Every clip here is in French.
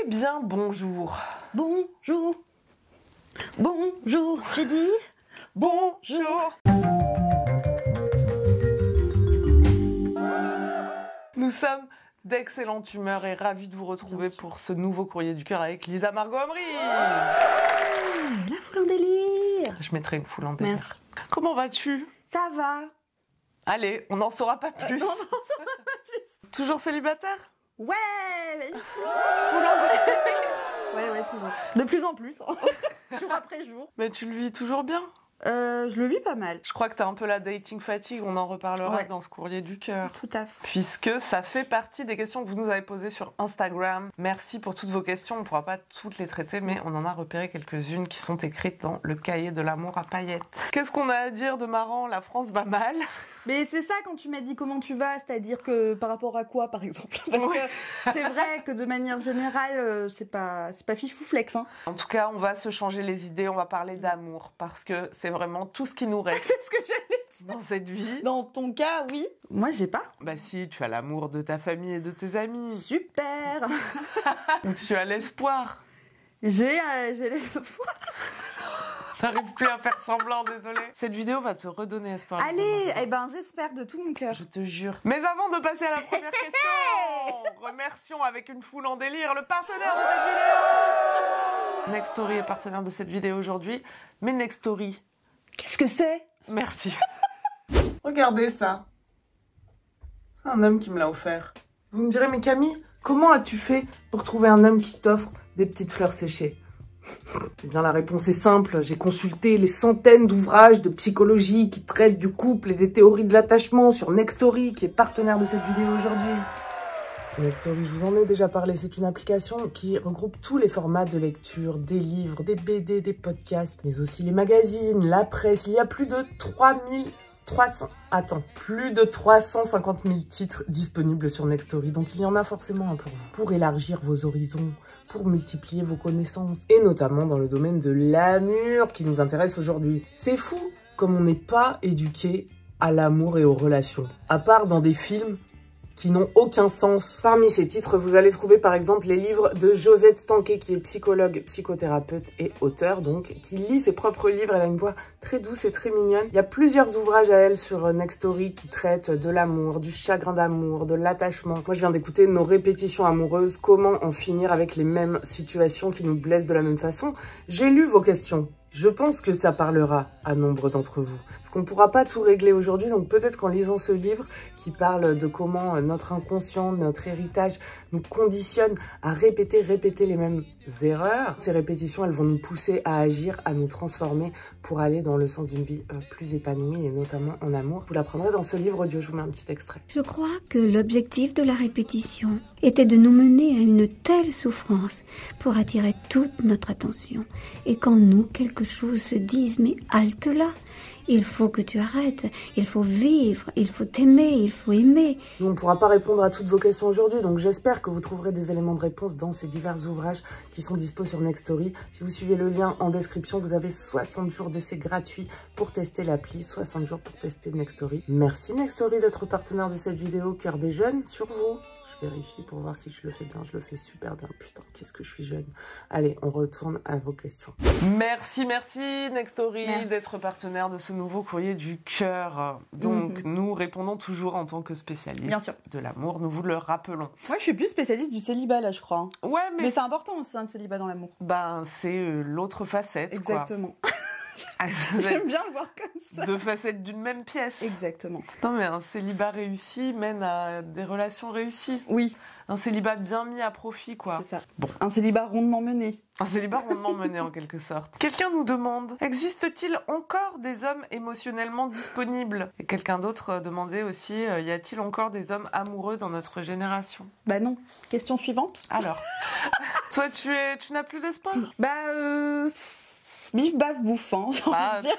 Eh bien, bonjour. Bonjour. Bonjour, j'ai dit bonjour. Nous sommes d'excellente humeur et ravis de vous retrouver pour ce nouveau courrier du cœur avec Lisa Margot Amry. La foule en délire. Je mettrai une foule en délire. Merci. Comment vas-tu? Ça va. Allez, on n'en saura pas plus. Non, saura pas plus. Toujours célibataire? Ouais, foule en délire. Ouais, toujours. De plus en plus, jour après jour. Mais tu le vis toujours bien? Je le vis pas mal. Je crois que t'as un peu la dating fatigue, on en reparlera Ouais. dans ce courrier du cœur. Tout à fait. Puisque ça fait partie des questions que vous nous avez posées sur Instagram. Merci pour toutes vos questions, on ne pourra pas toutes les traiter, mais on en a repéré quelques-unes qui sont écrites dans le cahier de l'amour à paillettes. Qu'est-ce qu'on a à dire de marrant? La France va mal. Mais c'est ça quand tu m'as dit comment tu vas, c'est-à-dire que par rapport à quoi par exemple? Parce Oui. que c'est vrai que de manière générale, c'est pas fifou flex. Hein. En tout cas, on va se changer les idées, on va parler d'amour, parce que c'est vraiment tout ce qui nous reste C'est ce que j'allais dire. dans cette vie. Dans ton cas, oui. Moi, j'ai pas. Bah si, tu as l'amour de ta famille et de tes amis. Super. Ou tu as l'espoir. J'ai l'espoir. T'arrives plus à faire semblant, désolé. Cette vidéo va te redonner espoir. Lisa Allez, Margot. eh ben j'espère de tout mon cœur. Je te jure. Mais avant de passer à la première question, remercions avec une foule en délire le partenaire de cette vidéo. Nextory est partenaire de cette vidéo aujourd'hui. Mais Nextory, Qu'est-ce que c'est? merci. Regardez ça. C'est un homme qui me l'a offert. Vous me direz, mais Camille, comment as-tu fait pour trouver un homme qui t'offre des petites fleurs séchées? Eh bien, la réponse est simple. J'ai consulté les centaines d'ouvrages de psychologie qui traitent du couple et des théories de l'attachement sur Nextory, qui est partenaire de cette vidéo aujourd'hui. Nextory, je vous en ai déjà parlé, c'est une application qui regroupe tous les formats de lecture, des livres, des BD, des podcasts, mais aussi les magazines, la presse. Il y a plus de 350 000 titres disponibles sur Nextory. Donc il y en a forcément un pour vous, pour élargir vos horizons, pour multiplier vos connaissances, et notamment dans le domaine de l'amour qui nous intéresse aujourd'hui. C'est fou comme on n'est pas éduqué à l'amour et aux relations, à part dans des films qui n'ont aucun sens. Parmi ces titres, vous allez trouver par exemple les livres de Josette Stanquet, qui est psychologue, psychothérapeute et auteur, donc, qui lit ses propres livres. Elle a une voix très douce et très mignonne. Il y a plusieurs ouvrages à elle sur Nextory qui traitent de l'amour, du chagrin d'amour, de l'attachement. Moi, je viens d'écouter Nos répétitions amoureuses, comment en finir avec les mêmes situations qui nous blessent de la même façon. J'ai lu vos questions. Je pense que ça parlera à nombre d'entre vous. Parce qu'on ne pourra pas tout régler aujourd'hui, donc peut-être qu'en lisant ce livre qui parle de comment notre inconscient, notre héritage nous conditionne à répéter les mêmes erreurs, ces répétitions, elles vont nous pousser à agir, à nous transformer pour aller dans le sens d'une vie plus épanouie et notamment en amour. Vous l'apprendrez dans ce livre audio, je vous mets un petit extrait. Je crois que l'objectif de la répétition était de nous mener à une telle souffrance pour attirer toute notre attention. Et qu'en nous, quelque chose se dise, mais halte là, il faut que tu arrêtes, il faut vivre, il faut t'aimer, il faut aimer. On ne pourra pas répondre à toutes vos questions aujourd'hui, donc j'espère que vous trouverez des éléments de réponse dans ces divers ouvrages qui sont dispo sur Nextory. Si vous suivez le lien en description, vous avez 60 jours d'essai gratuit pour tester l'appli, 60 jours pour tester Nextory. Merci Nextory d'être partenaire de cette vidéo, cœur des jeunes sur vous. Je vérifie pour voir si je le fais bien. Je le fais super bien. Putain, qu'est-ce que je suis jeune. Allez, on retourne à vos questions. Merci Nextory d'être partenaire de ce nouveau courrier du cœur. Donc, nous répondons toujours en tant que spécialistes de l'amour. Nous vous le rappelons. Moi, je suis plus spécialiste du célibat là, je crois. Hein. Ouais, Mais c'est important aussi, le célibat dans l'amour. Ben, c'est l'autre facette, Exactement. quoi. J'aime bien le voir comme ça. Deux facettes d'une même pièce. Exactement. Non, mais un célibat réussi mène à des relations réussies. Oui. Un célibat bien mis à profit, quoi. C'est ça. Bon. Un célibat rondement mené. Un célibat rondement mené, en quelque sorte. Quelqu'un nous demande, existe-t-il encore des hommes émotionnellement disponibles? Et quelqu'un d'autre demandait aussi, y a-t-il encore des hommes amoureux dans notre génération? Bah non. Question suivante. Alors, toi, tu n'as plus d'espoir? Bif, baf, bouffant, j'ai envie de dire.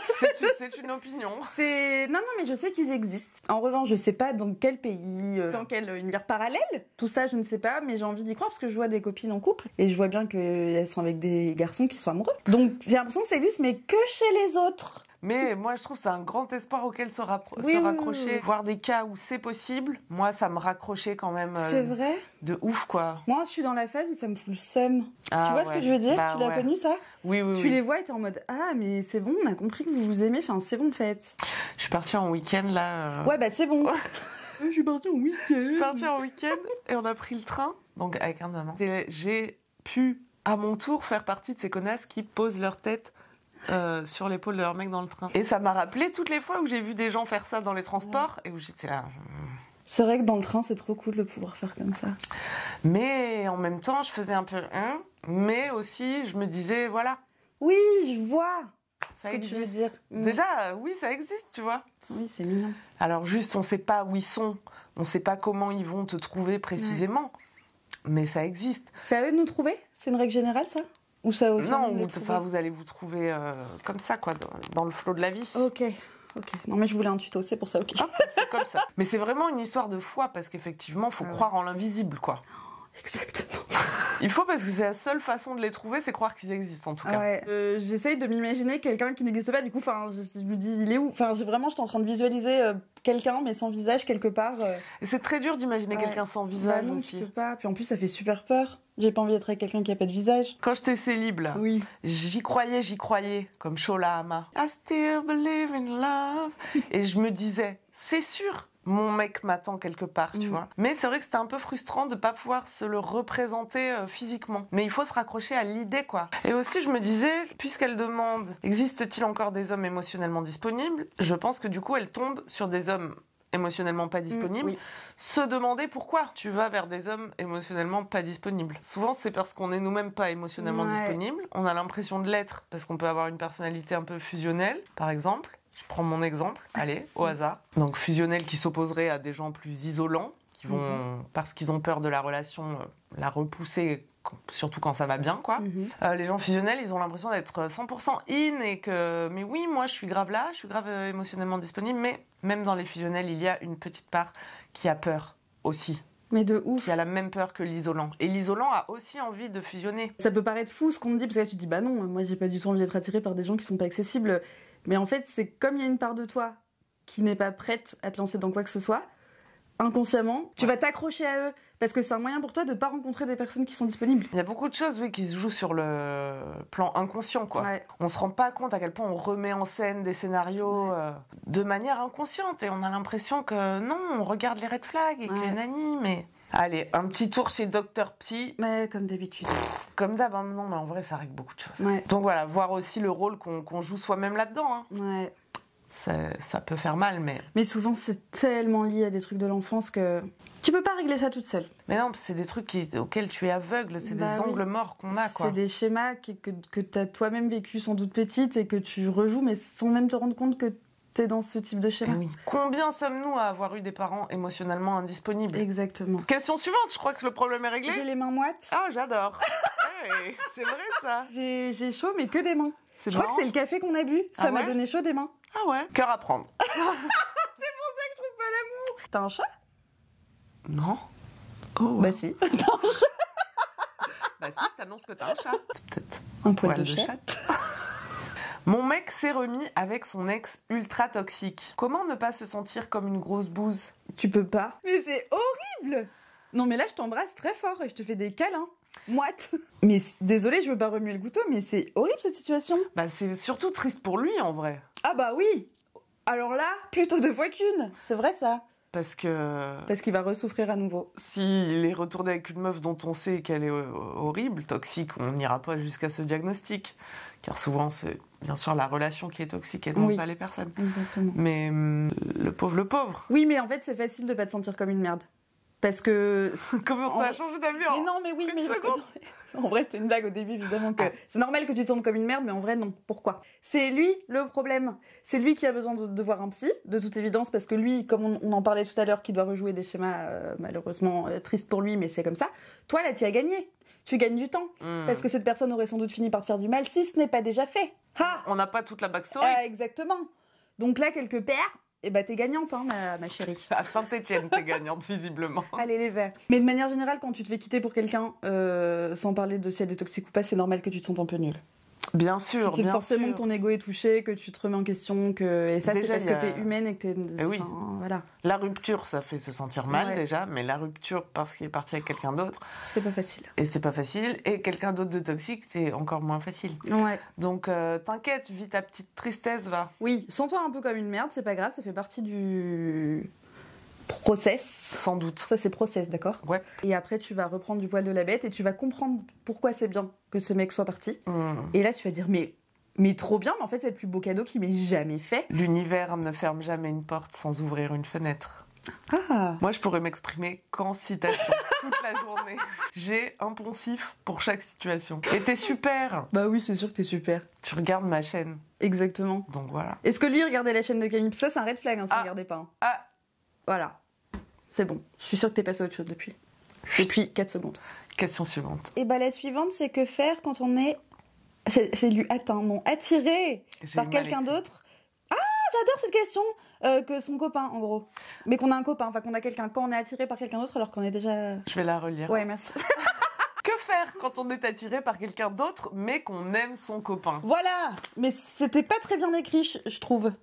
C'est une opinion. Non, mais je sais qu'ils existent. En revanche, je sais pas dans quel pays, dans quel univers parallèle. Tout ça, je ne sais pas, mais j'ai envie d'y croire parce que je vois des copines en couple et je vois bien qu'elles sont avec des garçons qui sont amoureux. Donc, j'ai l'impression que ça existe, mais que chez les autres. Mais moi, je trouve que c'est un grand espoir auquel se raccrocher. Oui. Voir des cas où c'est possible, moi, ça me raccrochait quand même C'est vrai. de ouf, quoi. Moi, je suis dans la phase où ça me fout le seum. Ah, tu vois ce que je veux dire? Bah, Tu l'as connu, ça? Oui, oui, Tu les vois et t'es en mode, ah, mais c'est bon, on a compris que vous vous aimez, enfin, c'est bon, faites. Je suis partie en week-end, là. Ouais, bah, c'est bon. Je suis partie en week-end. Je suis partie en week-end et on a pris le train, donc avec un amant. J'ai pu, à mon tour, faire partie de ces connasses qui posent leur tête sur l'épaule de leur mec dans le train. Et ça m'a rappelé toutes les fois où j'ai vu des gens faire ça dans les transports et où j'étais là. C'est vrai que dans le train, c'est trop cool de pouvoir faire comme ça. Mais en même temps, je faisais un peu mais aussi je me disais, voilà. Oui, je vois Ça ce que tu veux existe. dire. Déjà, oui, ça existe, tu vois. Oui, c'est mignon. Alors juste, on sait pas où ils sont, on sait pas comment ils vont te trouver précisément, mais ça existe. C'est à eux de nous trouver? C'est une règle générale, ça? Ou ça aussi? Non, vous allez vous trouver comme ça, quoi, dans le flot de la vie. Ok. Non, mais je voulais un tuto, c'est pour ça, ok. Ah, c'est comme ça. Mais c'est vraiment une histoire de foi, parce qu'effectivement, faut croire en l'invisible, quoi. Exactement. Il faut, parce que c'est la seule façon de les trouver, c'est croire qu'ils existent, en tout cas. Ouais. J'essaye de m'imaginer quelqu'un qui n'existe pas, du coup, enfin, je me dis, il est où? Enfin, vraiment, j'étais en train de visualiser quelqu'un, mais sans visage, quelque part. Et c'est très dur d'imaginer quelqu'un sans visage, non, aussi. Je peux pas. Puis en plus, ça fait super peur. J'ai pas envie d'être avec quelqu'un qui a pas de visage. Quand j'étais célib, là, Oui. j'y croyais, comme Shola Ama. I still believe in love. Et je me disais, c'est sûr, mon mec m'attend quelque part, tu vois. Mais c'est vrai que c'était un peu frustrant de pas pouvoir se le représenter physiquement. Mais il faut se raccrocher à l'idée, quoi. Et aussi, je me disais, puisqu'elle demande, existe-t-il encore des hommes émotionnellement disponibles? Je pense que du coup, elle tombe sur des hommes émotionnellement pas disponibles, oui. Se demander pourquoi tu vas vers des hommes émotionnellement pas disponibles. Souvent, c'est parce qu'on est nous-mêmes pas émotionnellement disponibles. On a l'impression de l'être parce qu'on peut avoir une personnalité un peu fusionnelle, par exemple. Je prends mon exemple, allez, au hasard. Donc fusionnel qui s'opposerait à des gens plus isolants, qui vont, parce qu'ils ont peur de la relation, la repousser, surtout quand ça va bien, quoi. Les gens fusionnels, ils ont l'impression d'être 100% in et que, mais oui, moi je suis grave là, je suis grave émotionnellement disponible, mais même dans les fusionnels, il y a une petite part qui a peur aussi. Mais de ouf. Qui a la même peur que l'isolant. Et l'isolant a aussi envie de fusionner. Ça peut paraître fou ce qu'on me dit, parce que là tu te dis, bah non, moi j'ai pas du tout envie d'être attirée par des gens qui sont pas accessibles. Mais en fait, c'est comme il y a une part de toi qui n'est pas prête à te lancer dans quoi que ce soit, inconsciemment, tu vas t'accrocher à eux, parce que c'est un moyen pour toi de pas rencontrer des personnes qui sont disponibles. Il y a beaucoup de choses, oui, qui se jouent sur le plan inconscient, quoi. Ouais. On se rend pas compte à quel point on remet en scène des scénarios de manière inconsciente, et on a l'impression que non, on regarde les red flags et que nanani, mais... Allez, un petit tour chez Dr Psy. Ouais, comme d'habitude. Comme d'hab, hein, non, mais en vrai, ça règle beaucoup de choses. Ouais. Donc voilà, voir aussi le rôle qu'on joue soi-même là-dedans. Hein. Ouais. Ça peut faire mal, mais... Mais souvent, c'est tellement lié à des trucs de l'enfance que... Tu peux pas régler ça toute seule. Mais non, c'est des trucs auxquels tu es aveugle, c'est des angles morts qu'on a, quoi. C'est des schémas que t'as toi-même vécu sans doute petite et que tu rejoues, mais sans même te rendre compte que t'es dans ce type de schéma. Oui. Combien sommes-nous à avoir eu des parents émotionnellement indisponibles? Exactement. Question suivante, je crois que le problème est réglé. J'ai les mains moites. Ah, j'adore. Hey, c'est vrai, ça. J'ai chaud, mais que des mains. Je crois que c'est le café qu'on a bu. Ça m'a donné chaud des mains. Ah ouais. Cœur à prendre. C'est pour ça que je trouve pas l'amour. T'as un chat? Non. Oh. Bah si. T'as un chat? Bah si, je t'annonce que t'as un chat. C'est peut-être un poil de chat. Mon mec s'est remis avec son ex ultra toxique. Comment ne pas se sentir comme une grosse bouse? Tu peux pas. Mais c'est horrible. Non mais là je t'embrasse très fort et je te fais des câlins. Moite. Mais désolée, je veux pas remuer le couteau, mais c'est horrible cette situation. Bah c'est surtout triste pour lui en vrai. Ah bah oui. Alors là, plutôt 2 fois qu'une. C'est vrai ça. Parce qu'il va ressouffrir à nouveau. S'il est retourné avec une meuf dont on sait qu'elle est horrible, toxique, on n'ira pas jusqu'à ce diagnostic. Car souvent, c'est bien sûr la relation qui est toxique et non pas les personnes. Exactement. Mais le pauvre. Oui, mais en fait, c'est facile de pas te sentir comme une merde. Parce que... Comment t'as changé d'avis en... Mais non, mais oui, mais... En vrai, c'était une blague au début, évidemment, que c'est normal que tu te sentes comme une merde, mais en vrai, non. Pourquoi? C'est lui, le problème. C'est lui qui a besoin de voir un psy, de toute évidence, parce que lui, comme on en parlait tout à l'heure, qui doit rejouer des schémas, malheureusement, tristes pour lui, mais c'est comme ça. Toi, là, tu as gagné. Tu gagnes du temps. Parce que cette personne aurait sans doute fini par te faire du mal, si ce n'est pas déjà fait. Ha! On n'a pas toute la backstory. Exactement. Donc là, quelque part... Eh ben, t'es gagnante, hein, ma chérie. À Saint-Etienne, t'es gagnante, visiblement. Allez, les verts. Mais de manière générale, quand tu te fais quitter pour quelqu'un, sans parler de si elle est toxique ou pas, c'est normal que tu te sentes un peu nulle. Bien sûr, c'est bien forcément sûr. que ton ego est touché, que tu te remets en question, et ça Déjà, c'est parce que t'es humaine et que t'es... Eh oui. Voilà, La rupture, ça fait se sentir mal Ouais. déjà, mais la rupture parce qu'il est parti avec quelqu'un d'autre, c'est pas facile. et c'est pas facile, et quelqu'un d'autre de toxique, c'est encore moins facile. Ouais. Donc t'inquiète, vis ta petite tristesse, va. Oui, sens-toi un peu comme une merde, c'est pas grave, ça fait partie du process. Sans doute. Ça c'est process, d'accord? Ouais. Et après tu vas reprendre du poil de la bête et tu vas comprendre pourquoi c'est bien que ce mec soit parti. Et là tu vas dire mais trop bien, mais en fait c'est le plus beau cadeau qu'il m'ait jamais fait. L'univers ne ferme jamais une porte sans ouvrir une fenêtre. Ah. Moi, je pourrais m'exprimer qu'en citation toute la journée. J'ai un poncif pour chaque situation. Et t'es super. Bah oui, c'est sûr que t'es super. Tu regardes ma chaîne, Exactement. donc voilà. Est-ce que lui regardait la chaîne de Camille? Ça c'est un red flag hein, si Ah. il regardait pas. Hein. Ah, Voilà. C'est bon. Je suis sûre que t'es passé à autre chose depuis. Depuis 4 secondes. question suivante. Et bah la suivante, c'est que faire quand on est... J'ai lu atteint, non, attiré J'ai par mal quelqu'un écrit. d'autre. Ah, j'adore cette question. Que son copain, en gros. Mais qu'on a un copain, enfin qu'on a quelqu'un. Quand on est attiré par quelqu'un d'autre alors qu'on est déjà... Je vais la relire. Ouais, merci. Que faire quand on est attiré par quelqu'un d'autre, mais qu'on aime son copain? Voilà. Mais c'était pas très bien écrit, je trouve.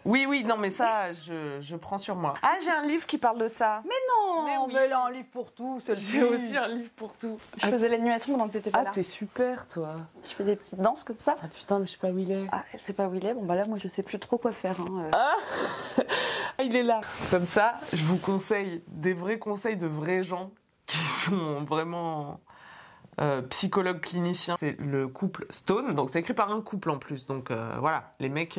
Oui, non, mais ça, je prends sur moi. Ah, j'ai un livre qui parle de ça. Non, Mais oui. là, un livre pour tout, J'ai aussi un livre pour tout. Je faisais l'animation pendant que t'étais pas Ah, là. t'es super, toi. Je fais des petites danses comme ça. Ah putain, mais je sais pas où il est. Ah, c'est pas où il est. Bon, bah là, moi, je sais plus trop quoi faire. Hein. Ah, il est là. Comme ça, je vous conseille des vrais conseils de vrais gens qui sont vraiment psychologues cliniciens. C'est le couple Stone, donc c'est écrit par un couple en plus. Donc voilà, les mecs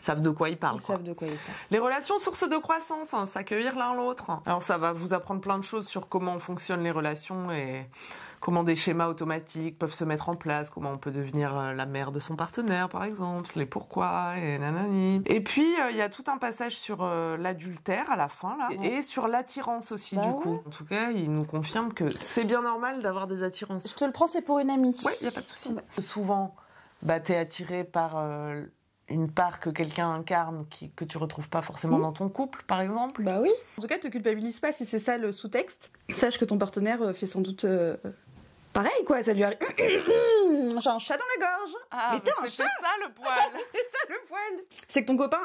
savent de quoi ils parlent. Ils quoi. savent de quoi ils parlent. Les relations, source de croissance, hein, s'accueillir l'un l'autre. Alors ça va vous apprendre plein de choses sur comment fonctionnent les relations et comment des schémas automatiques peuvent se mettre en place, comment on peut devenir la mère de son partenaire par exemple, les pourquoi et nanani. Et puis il y a tout un passage sur l'adultère à la fin là, et sur l'attirance aussi Bah du ouais. coup. En tout cas, il nous confirme que c'est bien normal d'avoir des attirances. Je te le prends, c'est pour une amie. Ouais, il y a pas de souci. Souvent, bah t'es attiré par une part que quelqu'un incarne que tu retrouves pas forcément dans ton couple, par exemple. Bah oui. En tout cas, te culpabilise pas si c'est ça le sous-texte. Sache que ton partenaire fait sans doute pareil, quoi. Ça lui arrive. J'ai un chat dans la gorge. Ah, mais t'es un c'était chat. ça le poil. C'est ça le poil. C'est que ton copain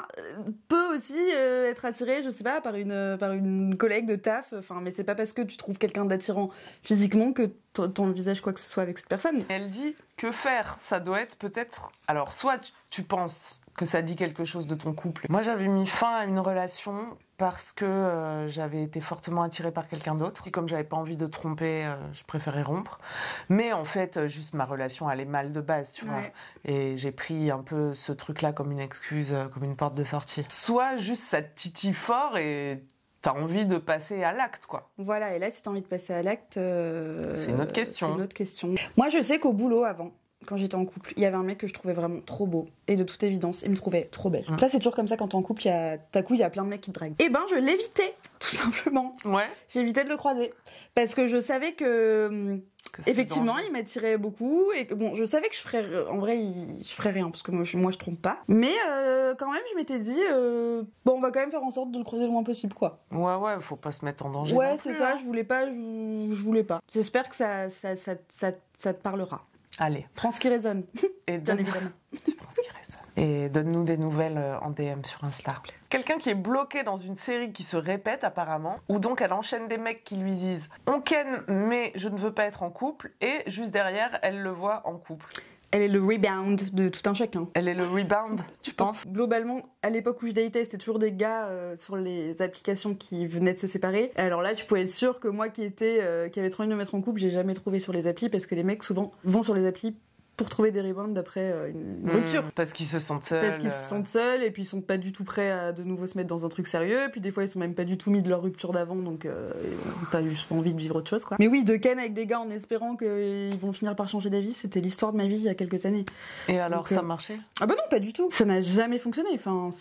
peut aussi être attiré, je sais pas, par une collègue de taf. Enfin, mais c'est pas parce que tu trouves quelqu'un d'attirant physiquement que t'envisages quoi que ce soit avec cette personne. Elle dit que faire, ça doit être peut-être... Alors, soit tu penses que ça dit quelque chose de ton couple. Moi, j'avais mis fin à une relation parce que j'avais été fortement attirée par quelqu'un d'autre. Et comme j'avais pas envie de tromper, je préférais rompre. Mais en fait, juste ma relation allait mal de base, tu vois. Ouais. Et j'ai pris un peu ce truc-là comme une excuse, comme une porte de sortie. Soit juste ça te titille fort et t'as envie de passer à l'acte, quoi. Voilà, et là, si t'as envie de passer à l'acte... c'est une autre question. C'est une autre question. Moi, je sais qu'au boulot, avant, quand j'étais en couple, il y avait un mec que je trouvais vraiment trop beau. Et de toute évidence, il me trouvait trop belle. Ça, c'est toujours comme ça quand t'es en couple, il y a plein de mecs qui te draguent. Et ben, je l'évitais, tout simplement. Ouais. J'évitais de le croiser. Parce que je savais que c'est effectivement, dangereux. il m'attirait beaucoup. Et que, bon, je savais que je ferais... En vrai, je ferais rien, parce que moi, je trompe pas. Mais quand même, je m'étais dit... bon, on va quand même faire en sorte de le croiser le moins possible, quoi. Ouais, faut pas se mettre en danger. Ouais, non c'est plus, ça, hein. je voulais pas, je voulais pas. J'espère que ça te parlera. Allez. Prends ce qui résonne, Et bien donne... évidemment. Tu prends ce qui résonne. Et donne-nous des nouvelles en DM sur Insta. Quelqu'un qui est bloqué dans une série qui se répète apparemment, ou donc elle enchaîne des mecs qui lui disent « On ken, mais je ne veux pas être en couple », et juste derrière, elle le voit en couple. Elle est le rebound de tout un chacun. Elle est le rebound, tu penses? Globalement, à l'époque où je datais, c'était toujours des gars sur les applications qui venaient de se séparer. Alors là, tu pouvais être sûr que moi qui avait trop envie de me mettre en couple, j'ai jamais trouvé sur les applis, parce que les mecs souvent vont sur les applis pour trouver des rebounds après une rupture. Parce qu'ils se sentent seuls. Parce qu'ils se sentent seuls et puis ils sont pas du tout prêts à de nouveau se mettre dans un truc sérieux. Et puis des fois ils sont même pas du tout mis de leur rupture d'avant, donc ils ont pas juste envie de vivre autre chose, quoi. Mais oui, de ken avec des gars en espérant qu'ils vont finir par changer d'avis, c'était l'histoire de ma vie il y a quelques années. Et alors, Donc, ça marchait? Ah bah non, pas du tout. Ça n'a jamais fonctionné. Enfin,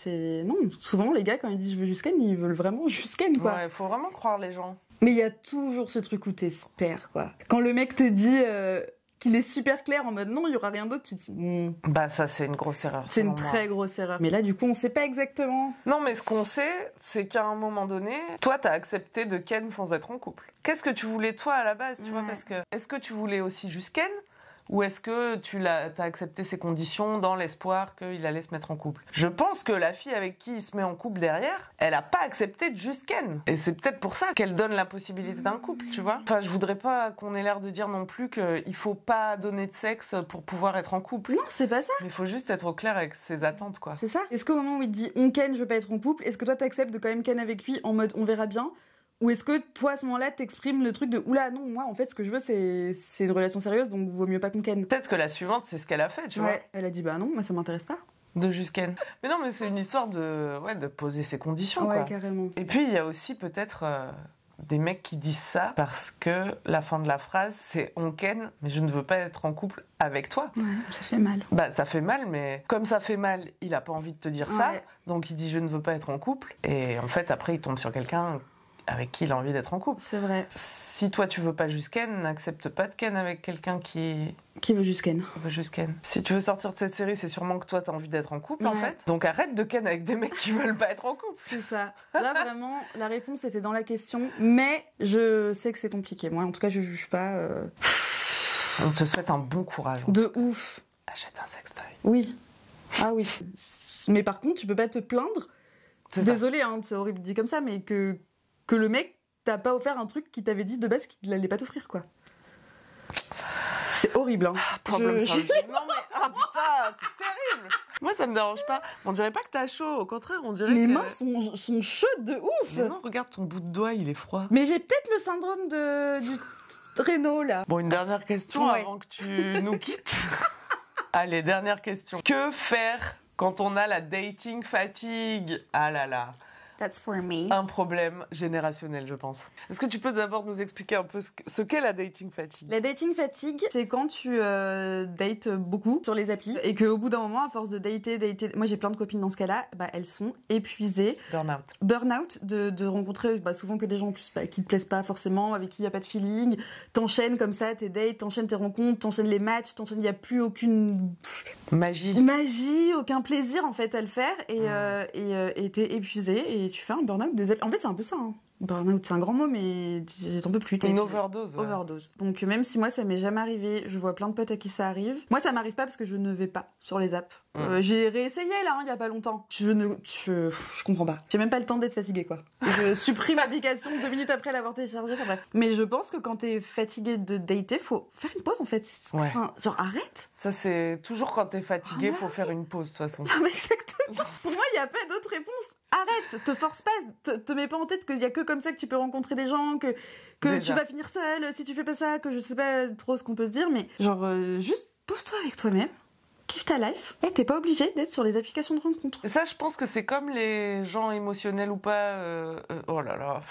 non. Souvent les gars quand ils disent je veux juste ken, ils veulent vraiment juste ken, quoi. Ouais, faut vraiment croire les gens. Mais il y a toujours ce truc où t'espères, quoi. Quand le mec te dit qu'il est super clair en mode non, il y aura rien d'autre, tu te dis Bah ça, c'est une grosse erreur. c'est une selon moi. très grosse erreur. Mais là, du coup, on sait pas exactement. Non, mais ce qu'on sait, c'est qu'à un moment donné, toi, t'as accepté de ken sans être en couple. Qu'est-ce que tu voulais, toi, à la base, tu vois? Ouais. Parce que, est-ce que tu voulais aussi juste ken? Ou est-ce que t'as accepté ses conditions dans l'espoir qu'il allait se mettre en couple? Je pense que la fille avec qui il se met en couple derrière, elle a pas accepté de juste ken. Et c'est peut-être pour ça qu'elle donne la possibilité d'un couple, tu vois. Enfin, je voudrais pas qu'on ait l'air de dire non plus qu'il faut pas donner de sexe pour pouvoir être en couple. Non, c'est pas ça. Mais il faut juste être au clair avec ses attentes, quoi. C'est ça. Est-ce qu'au moment où il te dit on ken, je veux pas être en couple, est-ce que toi t'acceptes de quand même ken avec lui en mode on verra bien? Ou est-ce que toi, à ce moment-là, t'exprimes le truc de oula, non, moi, en fait, ce que je veux, c'est une relation sérieuse, donc vaut mieux pas qu'on ken. Peut-être que la suivante, c'est ce qu'elle a fait, tu vois. Ouais, elle a dit bah non, moi, ça m'intéresse pas. De juste ken. Mais non, mais c'est une histoire de poser ses conditions, Ouais, quoi. carrément. Et puis, il y a aussi peut-être des mecs qui disent ça parce que la fin de la phrase, c'est on ken, mais je ne veux pas être en couple avec toi. Ouais, ça fait mal. Bah, ça fait mal, mais comme ça fait mal, il a pas envie de te dire ça, Ouais. donc il dit je ne veux pas être en couple. Et en fait, après, il tombe sur quelqu'un avec qui il a envie d'être en couple. C'est vrai. Si toi tu veux pas juste ken, n'accepte pas de ken avec quelqu'un qui veut juste ken. veut juste ken. Si tu veux sortir de cette série, c'est sûrement que toi t'as envie d'être en couple en Ouais. fait. Donc arrête de ken avec des mecs qui veulent pas être en couple. C'est ça. Là, vraiment, la réponse était dans la question, mais je sais que c'est compliqué. Moi, en tout cas, je juge pas. On te souhaite un bon courage. De ouf. Achète un sextoy. Oui. Ah oui. Mais par contre, tu peux pas te plaindre. C'est ça. Désolée, hein, c'est horrible dit comme ça, mais que le mec t'a pas offert un truc qu'il t'avait dit de base qu'il allait pas t'offrir, quoi. C'est horrible, hein. Problème Je- solved. Non mais, ah putain, c'est terrible. Moi ça me dérange pas. On dirait pas que t'as chaud, au contraire, on dirait Mes que... mains sont chaudes de ouf. Mais non, regarde ton bout de doigt, il est froid. Mais j'ai peut-être le syndrome du traîneau, là. Bon, une dernière question Ouais. avant que tu nous quittes. Allez, dernière question. Que faire quand on a la dating fatigue? Ah là là. That's for me. Un problème générationnel, je pense. Est-ce que tu peux d'abord nous expliquer un peu ce qu'est la dating fatigue? La dating fatigue, c'est quand tu dates beaucoup sur les applis et qu'au bout d'un moment, à force de dater, moi j'ai plein de copines dans ce cas-là, bah, elles sont épuisées, Burnout. burn-out de rencontrer souvent que des gens en plus, qui te plaisent pas forcément, avec qui il y a pas de feeling, t'enchaînes comme ça tes dates, t'enchaînes tes rencontres, t'enchaînes les matchs, il y a plus aucune magie, aucun plaisir en fait à le faire et t'es épuisé et tu fais un burn-out des applis. En fait c'est un peu ça, hein. Burn-out, c'est un grand mot, mais j'en peux plus. Une overdose. Ouais. Overdose. Donc même si moi ça m'est jamais arrivé, je vois plein de potes à qui ça arrive. Moi ça m'arrive pas parce que je ne vais pas sur les apps. J'ai réessayé là, il y a pas longtemps. Je comprends pas. J'ai même pas le temps d'être fatiguée, quoi. Je supprime l'application 2 minutes après l'avoir téléchargée. Enfin bref. Mais je pense que quand t'es fatigué de dater, faut faire une pause en fait. Ouais. Enfin, genre arrête. Ça c'est toujours quand t'es fatigué, Ah faut faire une pause de toute façon. Non mais exactement. Pour moi il y a pas d'autre réponse. Arrête. Te force pas. Te mets pas en tête qu'il y a que comme ça que tu peux rencontrer des gens, que Déjà. tu vas finir seule si tu fais pas ça, que je sais pas trop ce qu'on peut se dire, mais genre juste pose-toi avec toi-même, kiffe ta life, et t'es pas obligé d'être sur les applications de rencontres. Et ça, je pense que c'est comme les gens émotionnels ou pas. Oh là là.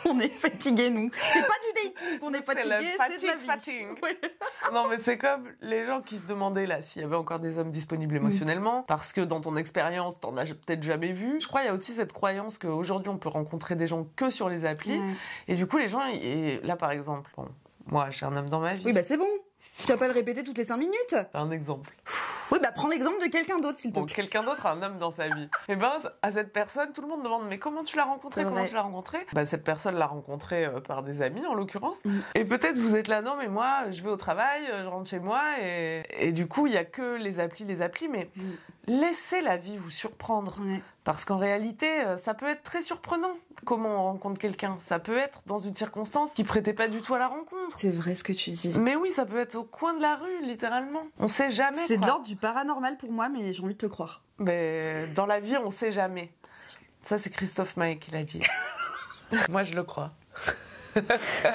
On est fatigués, nous. C'est pas du dating qu'on est C'est la fatigués, c'est de la vie. fatigue. Ouais. Non, mais c'est comme les gens qui se demandaient là s'il y avait encore des hommes disponibles émotionnellement, parce que dans ton expérience, t'en as peut-être jamais vu. Je crois qu'il y a aussi cette croyance qu'aujourd'hui, on peut rencontrer des gens que sur les applis. Ouais. Et du coup, les gens, et là par exemple, bon, moi j'ai un homme dans ma vie. Oui, bah c'est bon. Tu vas pas le répéter toutes les 5 minutes. C'est un exemple. Oui, bah prends l'exemple de quelqu'un d'autre, s'il te Bon, plaît. quelqu'un d'autre a un homme dans sa vie. Et ben, à cette personne, tout le monde demande mais comment tu l'as rencontré? C'est Comment vrai. tu l'as rencontré? Bah, cette personne l'a rencontré par des amis en l'occurrence. Mm. Et peut-être vous êtes là, non mais moi je vais au travail, je rentre chez moi et du coup il y a que les applis, mais laissez la vie vous surprendre. Ouais. Parce qu'en réalité, ça peut être très surprenant comment on rencontre quelqu'un. Ça peut être dans une circonstance qui prêtait pas du tout à la rencontre. C'est vrai ce que tu dis. Mais oui, ça peut être au coin de la rue, littéralement. On sait jamais. C'est de quoi. l'ordre du paranormal pour moi, mais j'ai envie de te croire. Mais dans la vie, on sait jamais. Ça, c'est Christophe Maé qui l'a dit. Moi, je le crois.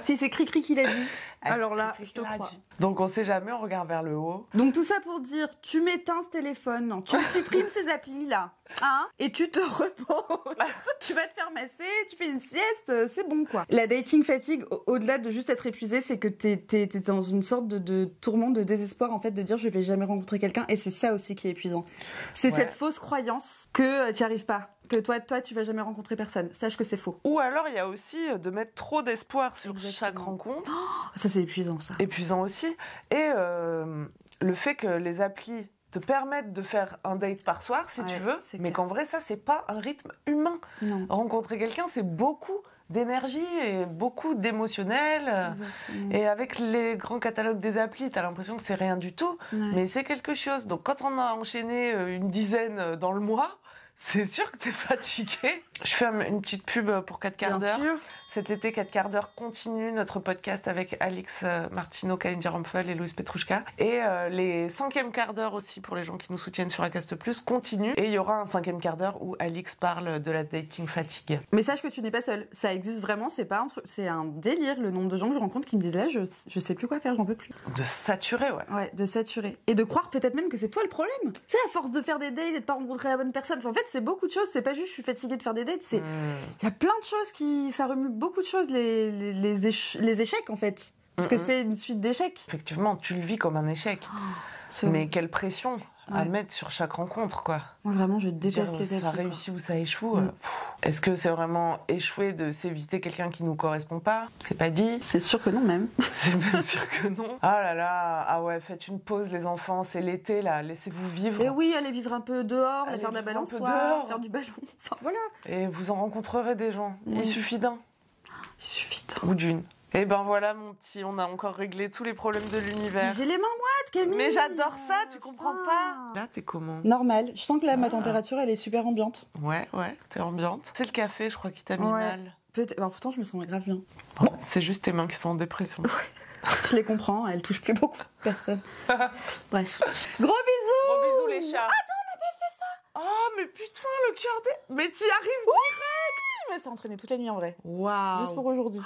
Si c'est Cricri qui l'a dit, Ah, alors c'est là, Cricri je te qui l'a crois. dit. Donc, on sait jamais, on regarde vers le haut. Donc tout ça pour dire, tu m'éteins ce téléphone, tu supprimes ces applis là, hein, et tu te reposes, tu vas te faire masser, tu fais une sieste, c'est bon quoi. La dating fatigue, au-delà de juste être épuisé, c'est que t'es dans une sorte de tourment, de désespoir en fait, de dire je vais jamais rencontrer quelqu'un, et c'est ça aussi qui est épuisant. C'est Ouais. cette fausse croyance que t'y arrives pas, que toi tu vas jamais rencontrer personne. Sache que c'est faux. Ou alors, il y a aussi de mettre trop d'espoir sur Exactement. chaque rencontre. Ça c'est épuisant ça. Épuisant aussi. Et le fait que les applis te permettent de faire un date par soir, si Ouais, tu veux, c'est mais clair. qu'en vrai, ça, c'est pas un rythme humain. Non. Rencontrer quelqu'un, c'est beaucoup d'énergie et beaucoup d'émotionnel. Et avec les grands catalogues des applis, t'as l'impression que c'est rien du tout, mais c'est quelque chose. Donc quand on a enchaîné une dizaine dans le mois, c'est sûr que t'es fatigué. Je fais une petite pub pour 4 quarts d'heure. Cet été, 4 quarts d'heure continue notre podcast avec Alix Martineau, Kalindi Rumpel et Louise Petrouchka. Et les 5e quarts d'heure aussi, pour les gens qui nous soutiennent sur Acast Plus, continue. Et il y aura un 5e quart d'heure où Alix parle de la dating fatigue. Mais sache que tu n'es pas seule. Ça existe vraiment, c'est pas un truc, c'est un délire. Le nombre de gens que je rencontre qui me disent là, je sais plus quoi faire, j'en peux plus. De saturer, ouais. Ouais, de saturer. Et de croire peut-être même que c'est toi le problème. Tu sais, à force de faire des dates et de pas rencontrer la bonne personne. Enfin, en fait, c'est beaucoup de choses. C'est pas juste je suis fatiguée de faire des dates. C'est il y a plein de choses qui ça remue beaucoup de choses les échecs en fait. Parce que c'est une suite d'échecs. Effectivement, tu le vis comme un échec. Mais quelle pression à mettre sur chaque rencontre, quoi. Moi, vraiment, je déteste les dates. Ça réussit ou ça échoue. Est-ce que c'est vraiment échouer de s'éviter quelqu'un qui nous correspond pas? C'est pas dit. C'est sûr que non, même. C'est même sûr que non. Ah là là, ah ouais, faites une pause, les enfants. C'est l'été, là. Laissez-vous vivre. Et oui, allez vivre un peu dehors, allez faire de la balançoire, faire du ballon. Enfin, voilà. Et vous en rencontrerez des gens. Il suffit d'un. Il suffit d'un. Ou d'une. Et ben voilà, mon petit, on a encore réglé tous les problèmes de l'univers. J'ai les mains moites, Camille. Mais j'adore ça, tu comprends pas? Là, t'es comment? Normal. Je sens que là, ma température, elle est super ambiante. Ouais, t'es ambiante. C'est le café, je crois, qui t'a mis mal. Peut-être. Alors, pourtant, je me sens grave bien. Bon, c'est juste tes mains qui sont en dépression. Je les comprends, elles touchent plus beaucoup personne. Bref. Gros bisous. Gros bisous, les chats. Attends, on n'a pas fait ça. Oh, mais putain, le cœur des... Mais t'y arrives direct. Je me suis entraînée toute la nuit en vrai. Waouh. Juste pour aujourd'hui.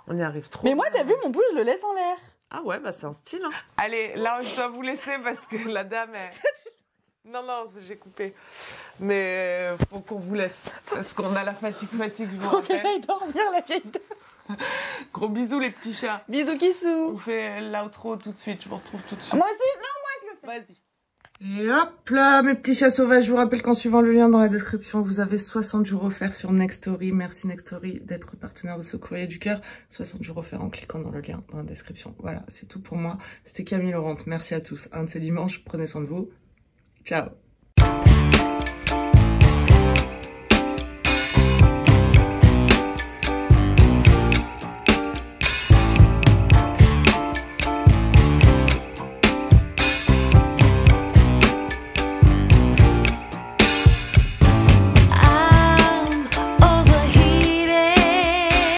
On y arrive trop. Mais moi, t'as vu, mon pouce, je le laisse en l'air. Ah ouais, bah c'est un style. Hein. Allez, là, je dois vous laisser parce que la dame est... Non, j'ai coupé. Mais faut qu'on vous laisse. Parce qu'on a la fatigue, je vous rappelle. Faut qu'elle aille dormir, la vieille dame. Gros bisous, les petits chats. Bisous, Kissou. On fait l'outro tout de suite. Je vous retrouve tout de suite. Moi aussi. Non, moi, je le fais. Vas-y. Et hop là, mes petits chats sauvages, je vous rappelle qu'en suivant le lien dans la description, vous avez 60 jours offerts sur Nextory. Merci Nextory d'être partenaire de ce courrier du cœur. 60 jours offerts en cliquant dans le lien dans la description. Voilà, c'est tout pour moi. C'était Camille Laurent. Merci à tous. Un de ces dimanches, prenez soin de vous. Ciao.